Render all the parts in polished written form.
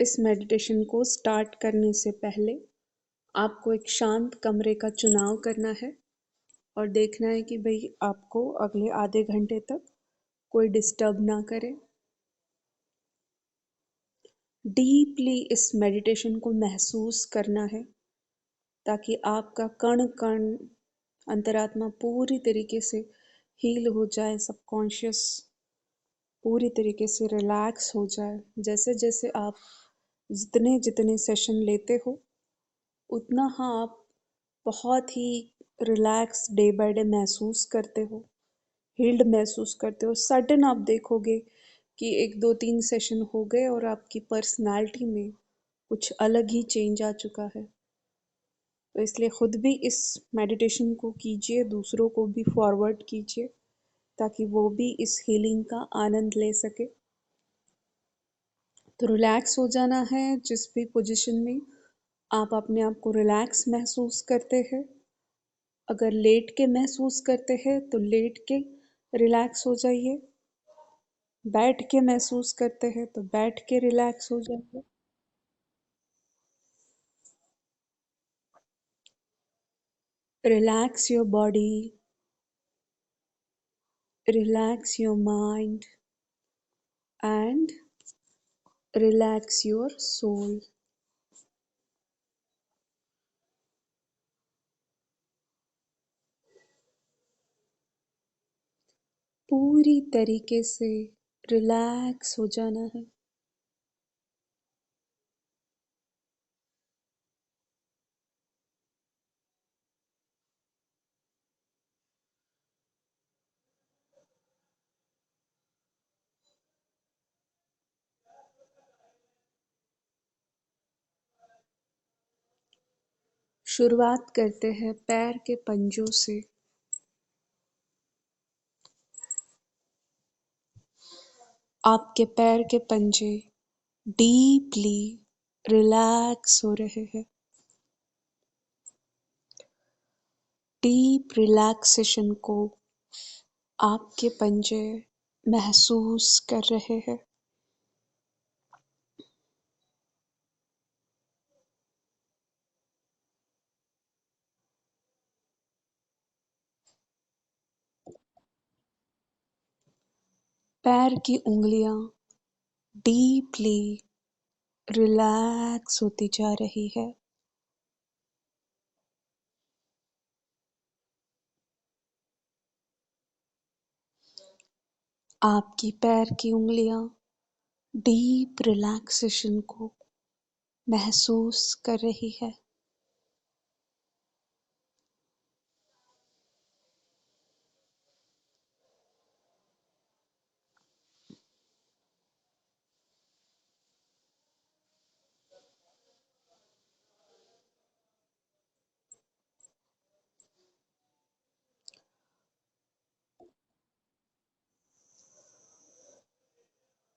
इस मेडिटेशन को स्टार्ट करने से पहले आपको एक शांत कमरे का चुनाव करना है और देखना है कि भाई आपको अगले आधे घंटे तक कोई डिस्टर्ब ना करे। डीपली इस मेडिटेशन को महसूस करना है ताकि आपका कण कण अंतरात्मा पूरी तरीके से हील हो जाए, सबकॉन्शियस पूरी तरीके से रिलैक्स हो जाए। जैसे जैसे आप जितने जितने सेशन लेते हो उतना आप बहुत ही रिलैक्स डे बाय डे महसूस करते हो, हील्ड महसूस करते हो। सडन आप देखोगे कि 1 2 3 सेशन हो गए और आपकी पर्सनालिटी में कुछ अलग ही चेंज आ चुका है। तो इसलिए खुद भी इस मेडिटेशन को कीजिए, दूसरों को भी फॉरवर्ड कीजिए ताकि वो भी इस हीलिंग का आनंद ले सके। तो रिलैक्स हो जाना है। जिस भी पोजीशन में आप अपने आप को रिलैक्स महसूस करते हैं, अगर लेट के महसूस करते हैं तो लेट के रिलैक्स हो जाइए, बैठ के महसूस करते हैं तो बैठ के रिलैक्स हो जाइए। Relax your body, relax your mind and relax your soul. पूरी तरीके से रिलैक्स हो जाना है। शुरुआत करते हैं पैर के पंजों से। आपके पैर के पंजे डीपली रिलैक्स हो रहे हैं। डीप रिलैक्सेशन को आपके पंजे महसूस कर रहे हैं। पैर की उंगलियां डीपली रिलैक्स होती जा रही है। आपकी पैर की उंगलियां डीप रिलैक्सेशन को महसूस कर रही है।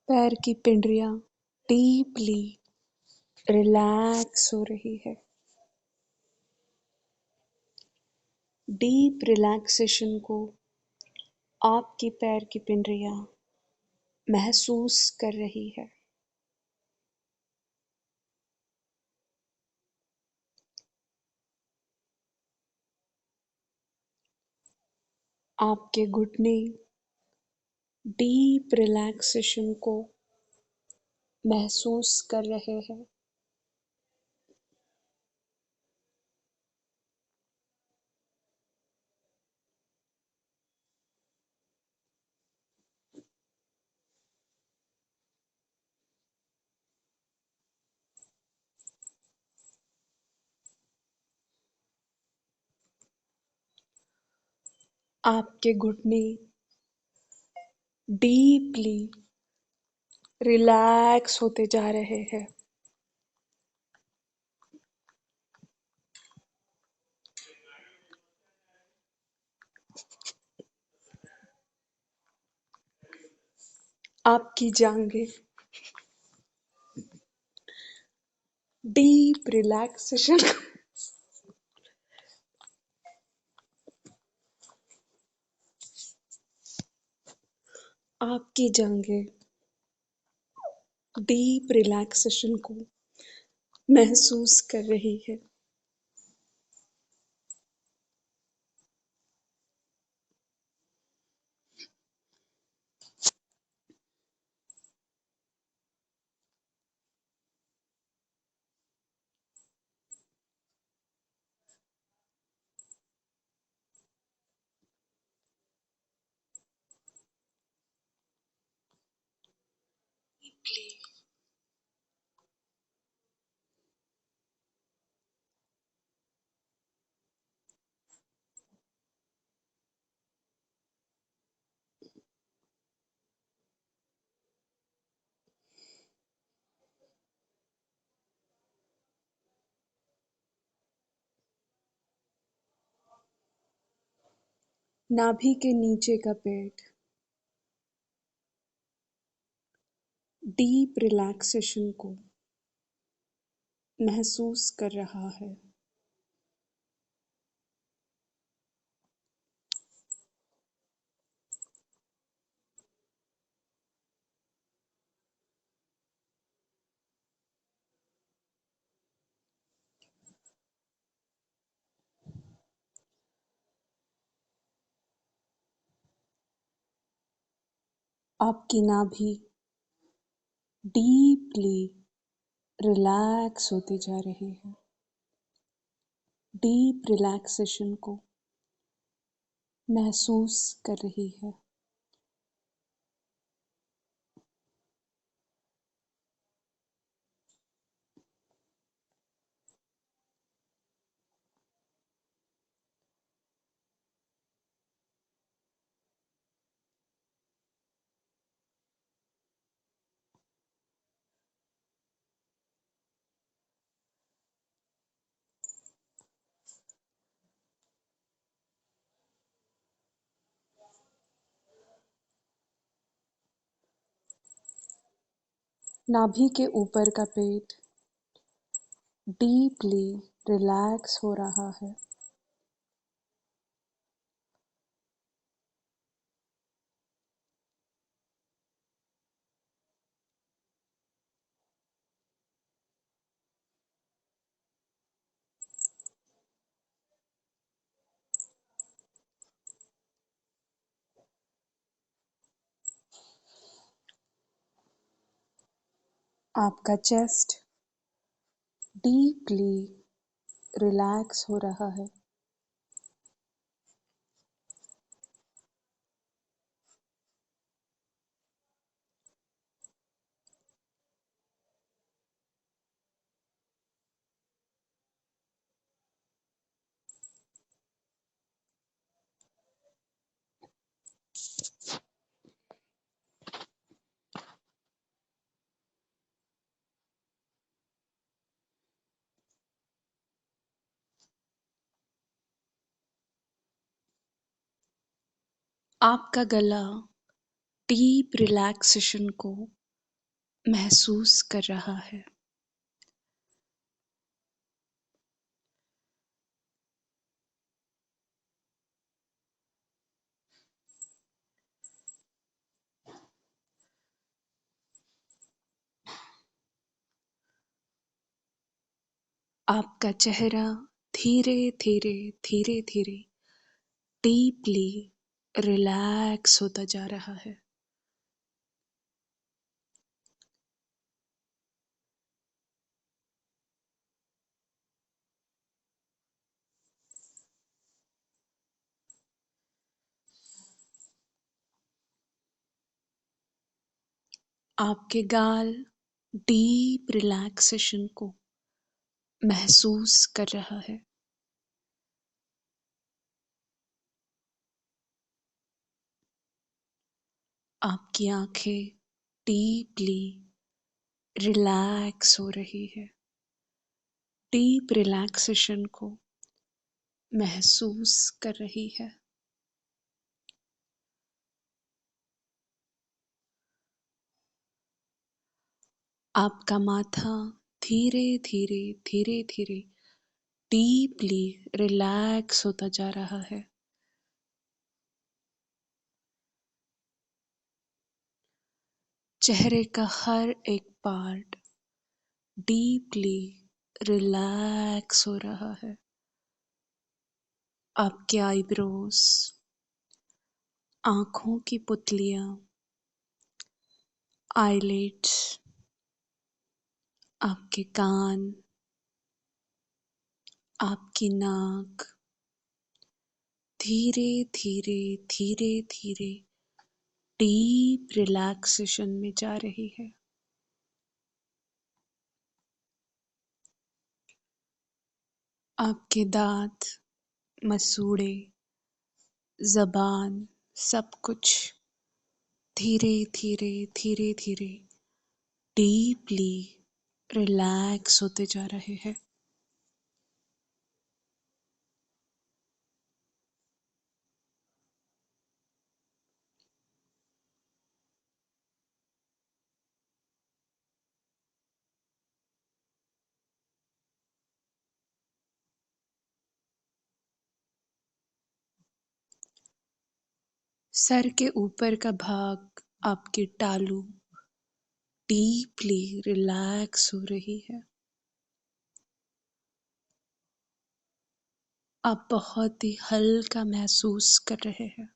पैर की पिंडलियां डीपली रिलैक्स हो रही है। डीप रिलैक्सेशन को आपकी पैर की पिंडलियां महसूस कर रही है। आपके घुटने डीप रिलैक्सेशन को महसूस कर रहे हैं। आपके घुटने डीपली रिलैक्स होते जा रहे हैं। आपकी जांघें डीप रिलैक्सेशन आपकी जांघें डीप रिलैक्सेशन को महसूस कर रही है। नाभि के नीचे का पेट डीप रिलैक्सेशन को महसूस कर रहा है। आपकी नाभि डीपली रिलैक्स होती जा रही है। डीप रिलैक्सेशन को महसूस कर रही है। नाभि के ऊपर का पेट डीपली रिलैक्स हो रहा है। आपका चेस्ट डीपली रिलैक्स हो रहा है। आपका गला डीप रिलैक्सेशन को महसूस कर रहा है। आपका चेहरा धीरे धीरे धीरे धीरे डीपली रिलैक्स होता जा रहा है। आपके गाल डीप रिलैक्सेशन को महसूस कर रहा है। आपकी आंखें डीपली रिलैक्स हो रही है। डीप रिलैक्सेशन को महसूस कर रही है। आपका माथा धीरे धीरे धीरे धीरे डीपली रिलैक्स होता जा रहा है। चेहरे का हर एक पार्ट डीपली रिलैक्स हो रहा है। आपके आईब्रोज, आंखों की पुतलियां, आईलिड्स, आपके कान, आपकी नाक धीरे धीरे धीरे धीरे डीप रिलैक्सेशन में जा रही है। आपके दांत, मसूड़े, जबान, सब कुछ धीरे धीरे धीरे धीरे डीपली रिलैक्स होते जा रहे हैं। सर के ऊपर का भाग, आपकी टालू डीपली रिलैक्स हो रही है। आप बहुत ही हल्का महसूस कर रहे हैं।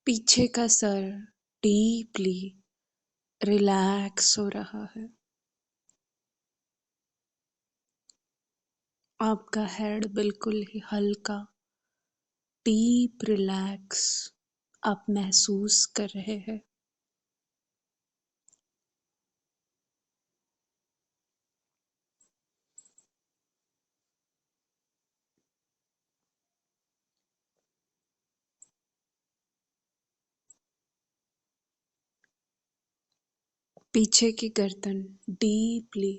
पीछे का सर डीपली रिलैक्स हो रहा है। आपका हेड बिल्कुल ही हल्का डीप रिलैक्स आप महसूस कर रहे हैं। पीछे की गर्दन डीपली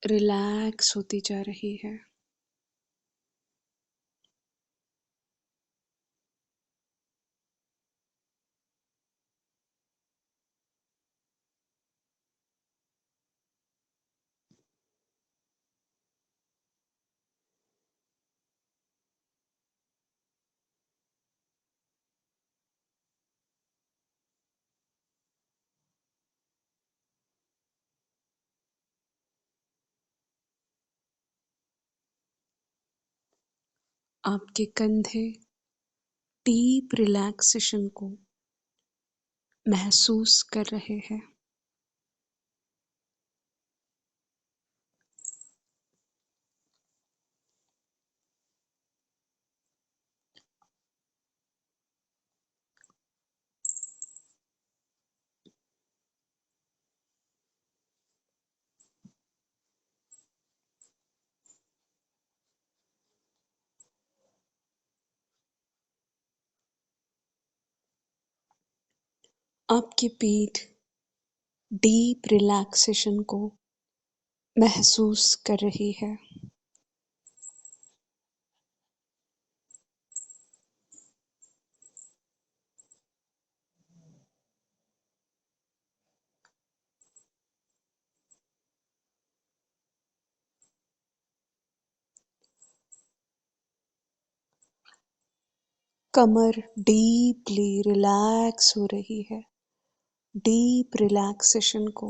रिलैक्स होती जा रही है। आपके कंधे डीप रिलैक्सेशन को महसूस कर रहे हैं। आपकी पीठ डीप रिलैक्सेशन को महसूस कर रही है। कमर डीपली रिलैक्स हो रही है। डीप रिलैक्सेशन को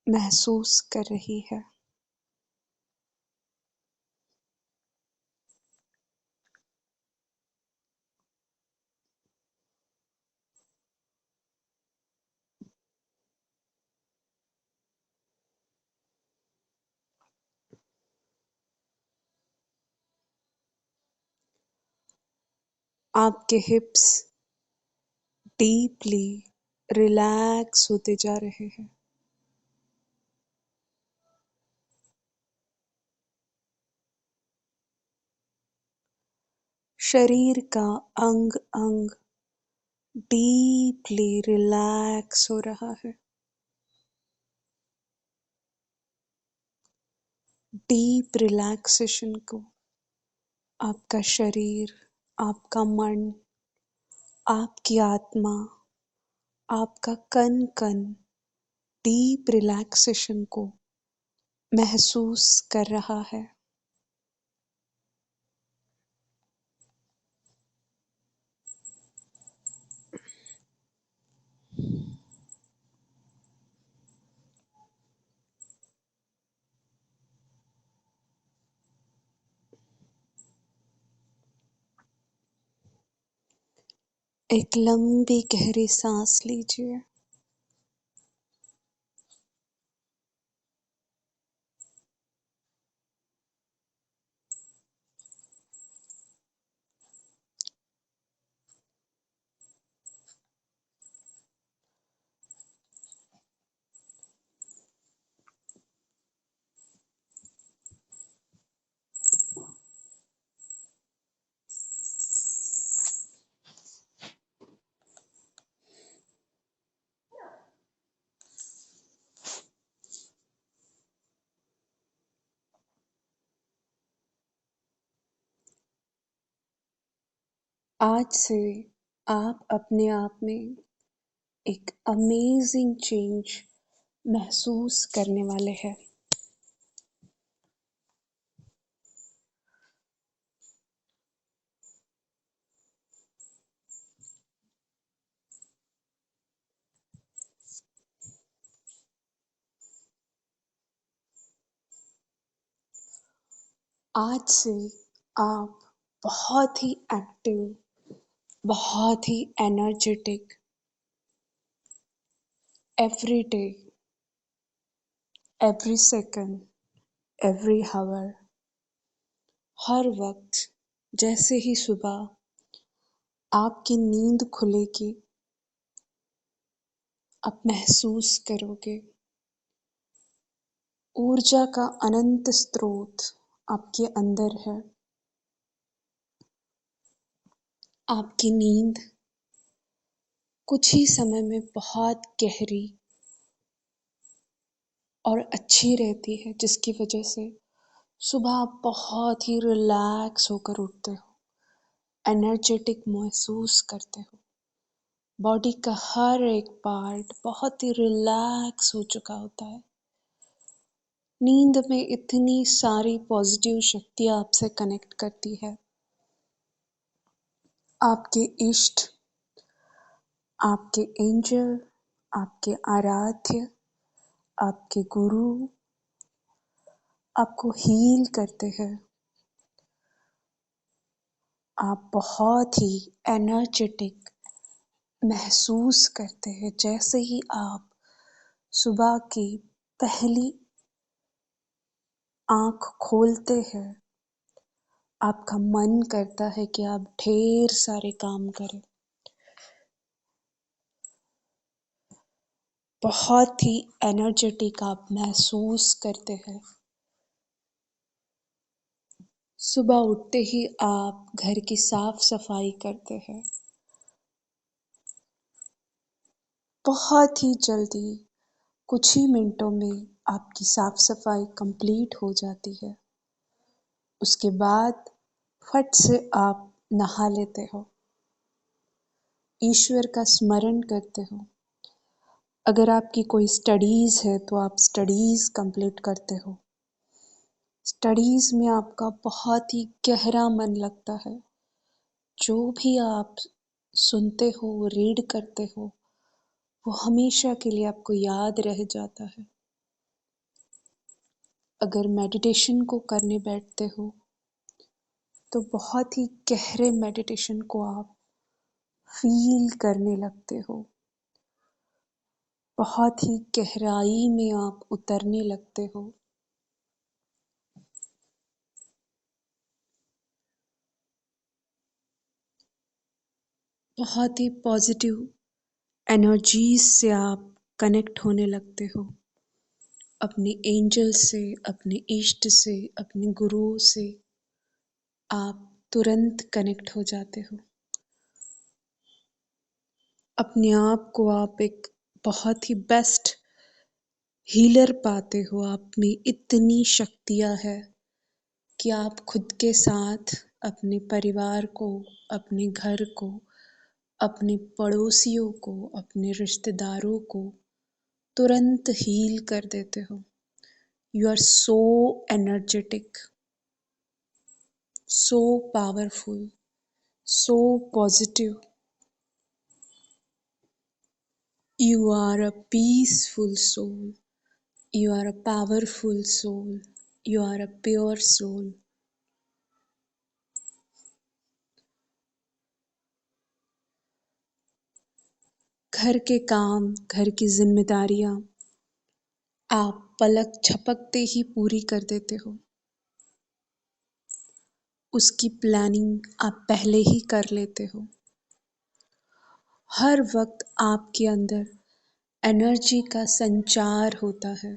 महसूस कर रही है। आपके हिप्स डीपली रिलैक्स होते जा रहे हैं। शरीर का अंग अंग डीपली रिलैक्स हो रहा है। डीप रिलैक्सेशन को आपका शरीर, आपका मन, आपकी आत्मा, आपका कण कण डीप रिलैक्सेशन को महसूस कर रहा है। एक लंबी गहरी सांस लीजिए। आज से आप अपने आप में एक अमेजिंग चेंज महसूस करने वाले हैं। आज से आप बहुत ही एक्टिव, बहुत ही energetic, every day, every second, every hour, हर वक्त जैसे ही सुबह आपकी नींद खुलेगी, आप महसूस करोगे ऊर्जा का अनंत स्रोत आपके अंदर है। आपकी नींद कुछ ही समय में बहुत गहरी और अच्छी रहती है, जिसकी वजह से सुबह आप बहुत ही रिलैक्स होकर उठते हो, एनर्जेटिक महसूस करते हो। बॉडी का हर एक पार्ट बहुत ही रिलैक्स हो चुका होता है। नींद में इतनी सारी पॉजिटिव शक्तियाँ आपसे कनेक्ट करती है। आपके इष्ट, आपके एंजल, आपके आराध्य, आपके गुरु आपको हील करते हैं। आप बहुत ही एनर्जेटिक महसूस करते हैं जैसे ही आप सुबह की पहली आँख खोलते हैं। आपका मन करता है कि आप ढेर सारे काम करें। बहुत ही एनर्जेटिक आप महसूस करते हैं। सुबह उठते ही आप घर की साफ सफाई करते हैं। बहुत ही जल्दी कुछ ही मिनटों में आपकी साफ सफाई कंप्लीट हो जाती है। उसके बाद फट से आप नहा लेते हो, ईश्वर का स्मरण करते हो। अगर आपकी कोई स्टडीज़ है तो आप स्टडीज़ कंप्लीट करते हो। स्टडीज़ में आपका बहुत ही गहरा मन लगता है। जो भी आप सुनते हो, रीड करते हो, वो हमेशा के लिए आपको याद रह जाता है। अगर मेडिटेशन को करने बैठते हो तो बहुत ही गहरे मेडिटेशन को आप फील करने लगते हो। बहुत ही गहराई में आप उतरने लगते हो। बहुत ही पॉजिटिव एनर्जीज से आप कनेक्ट होने लगते हो। अपने एंजल से, अपने इष्ट से, अपने गुरुओं से आप तुरंत कनेक्ट हो जाते हो। अपने आप को आप एक बहुत ही बेस्ट हीलर पाते हो। आप में इतनी शक्तियाँ है कि आप खुद के साथ अपने परिवार को, अपने घर को, अपने पड़ोसियों को, अपने रिश्तेदारों को तुरंत हील कर देते हो। You are so energetic, so powerful, so positive. You are a peaceful soul. You are a powerful soul. You are a pure soul. घर के काम, घर की जिम्मेदारियां आप पलक झपकते ही पूरी कर देते हो। उसकी प्लानिंग आप पहले ही कर लेते हो। हर वक्त आपके अंदर एनर्जी का संचार होता है।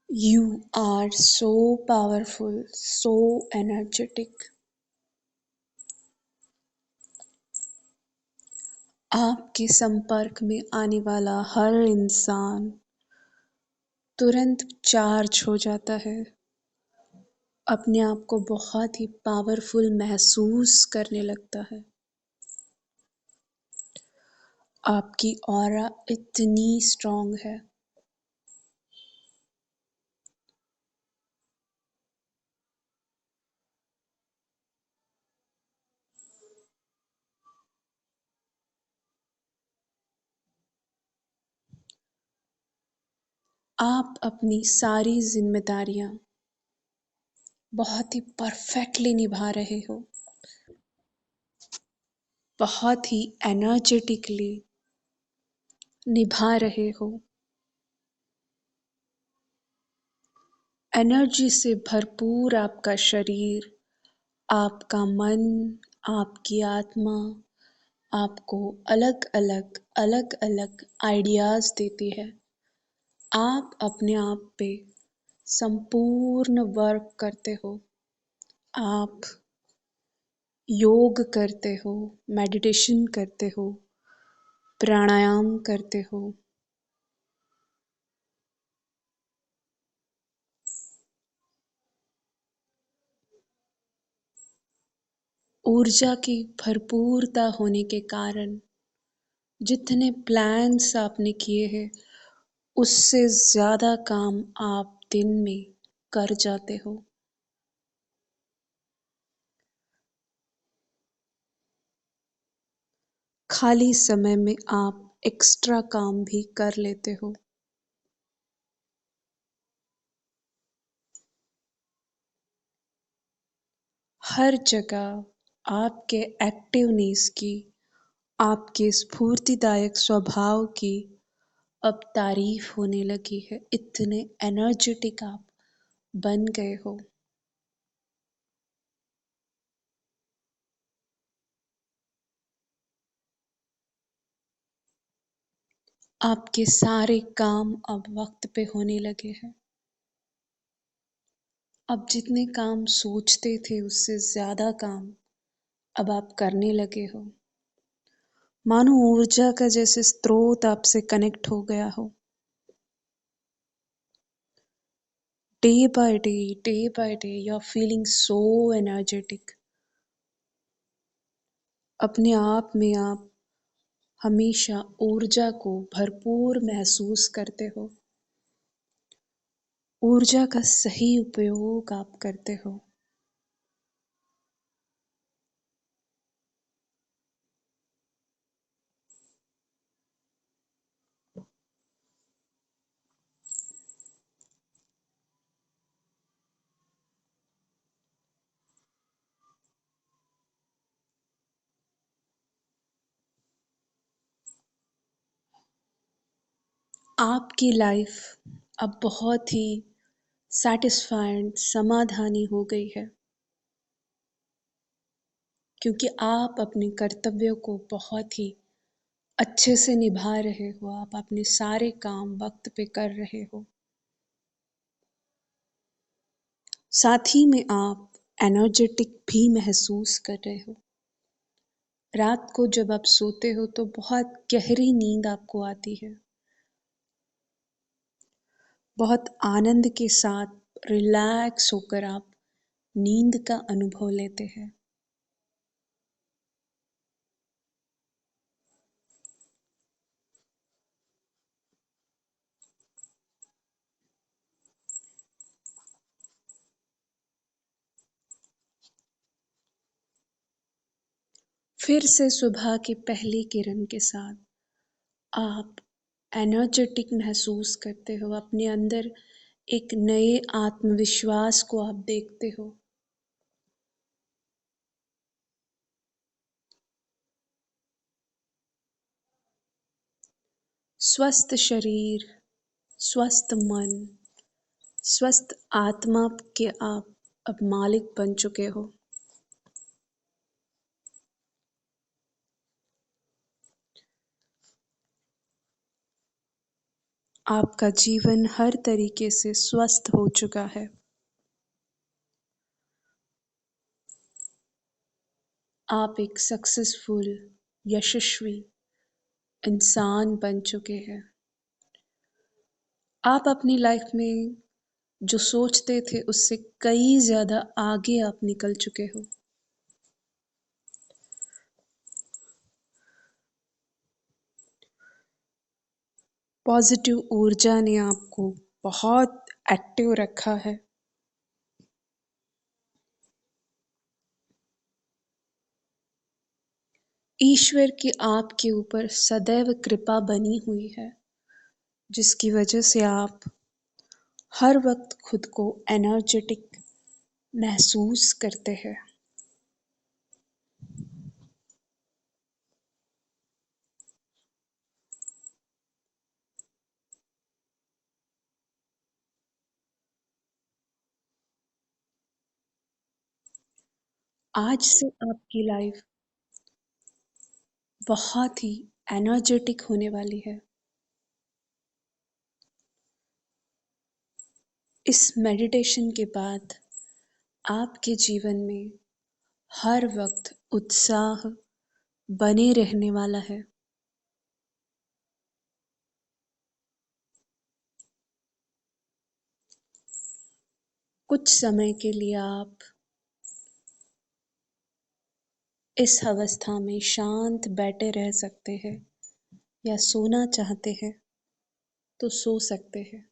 You are so powerful, so energetic. आपके संपर्क में आने वाला हर इंसान तुरंत चार्ज हो जाता है, अपने आप को बहुत ही पावरफुल महसूस करने लगता है। आपकी ऑरा इतनी स्ट्रांग है। आप अपनी सारी जिम्मेदारियां बहुत ही परफेक्टली निभा रहे हो, बहुत ही एनर्जेटिकली निभा रहे हो। एनर्जी से भरपूर आपका शरीर, आपका मन, आपकी आत्मा आपको अलग अलग अलग अलग आइडियाज देती है। आप अपने आप पे संपूर्ण वर्क करते हो। आप योग करते हो, मेडिटेशन करते हो, प्राणायाम करते हो। ऊर्जा की भरपूरता होने के कारण जितने प्लान्स आपने किए हैं उससे ज़्यादा काम आप दिन में कर जाते हो। खाली समय में आप एक्स्ट्रा काम भी कर लेते हो। हर जगह आपके एक्टिवनेस की, आपके स्फूर्तिदायक स्वभाव की अब तारीफ होने लगी है। इतने एनर्जेटिक आप बन गए हो। आपके सारे काम अब वक्त पे होने लगे हैं। अब जितने काम सोचते थे उससे ज्यादा काम अब आप करने लगे हो। मानो ऊर्जा का जैसे स्रोत आपसे कनेक्ट हो गया हो। Day by day you are feeling so energetic. अपने आप में आप हमेशा ऊर्जा को भरपूर महसूस करते हो। ऊर्जा का सही उपयोग आप करते हो। आपकी लाइफ अब बहुत ही सैटिस्फाइड, समाधानी हो गई है, क्योंकि आप अपने कर्तव्यों को बहुत ही अच्छे से निभा रहे हो। आप अपने सारे काम वक्त पे कर रहे हो। साथ ही में आप एनर्जेटिक भी महसूस कर रहे हो। रात को जब आप सोते हो तो बहुत गहरी नींद आपको आती है। बहुत आनंद के साथ रिलैक्स होकर आप नींद का अनुभव लेते हैं। फिर से सुबह की पहली किरण के साथ आप एनर्जेटिक महसूस करते हो, अपने अंदर एक नए आत्मविश्वास को आप देखते हो। स्वस्थ शरीर, स्वस्थ मन, स्वस्थ आत्मा के आप अब मालिक बन चुके हो। आपका जीवन हर तरीके से स्वस्थ हो चुका है। आप एक सक्सेसफुल, यशस्वी इंसान बन चुके हैं। आप अपनी लाइफ में जो सोचते थे उससे कई ज़्यादा आगे आप निकल चुके हो। पॉजिटिव ऊर्जा ने आपको बहुत एक्टिव रखा है। ईश्वर की आपके ऊपर सदैव कृपा बनी हुई है, जिसकी वजह से आप हर वक्त खुद को एनर्जेटिक महसूस करते हैं। आज से आपकी लाइफ बहुत ही एनर्जेटिक होने वाली है। इस मेडिटेशन के बाद आपके जीवन में हर वक्त उत्साह बने रहने वाला है। कुछ समय के लिए आप इस अवस्था में शांत बैठे रह सकते हैं या सोना चाहते हैं तो सो सकते हैं।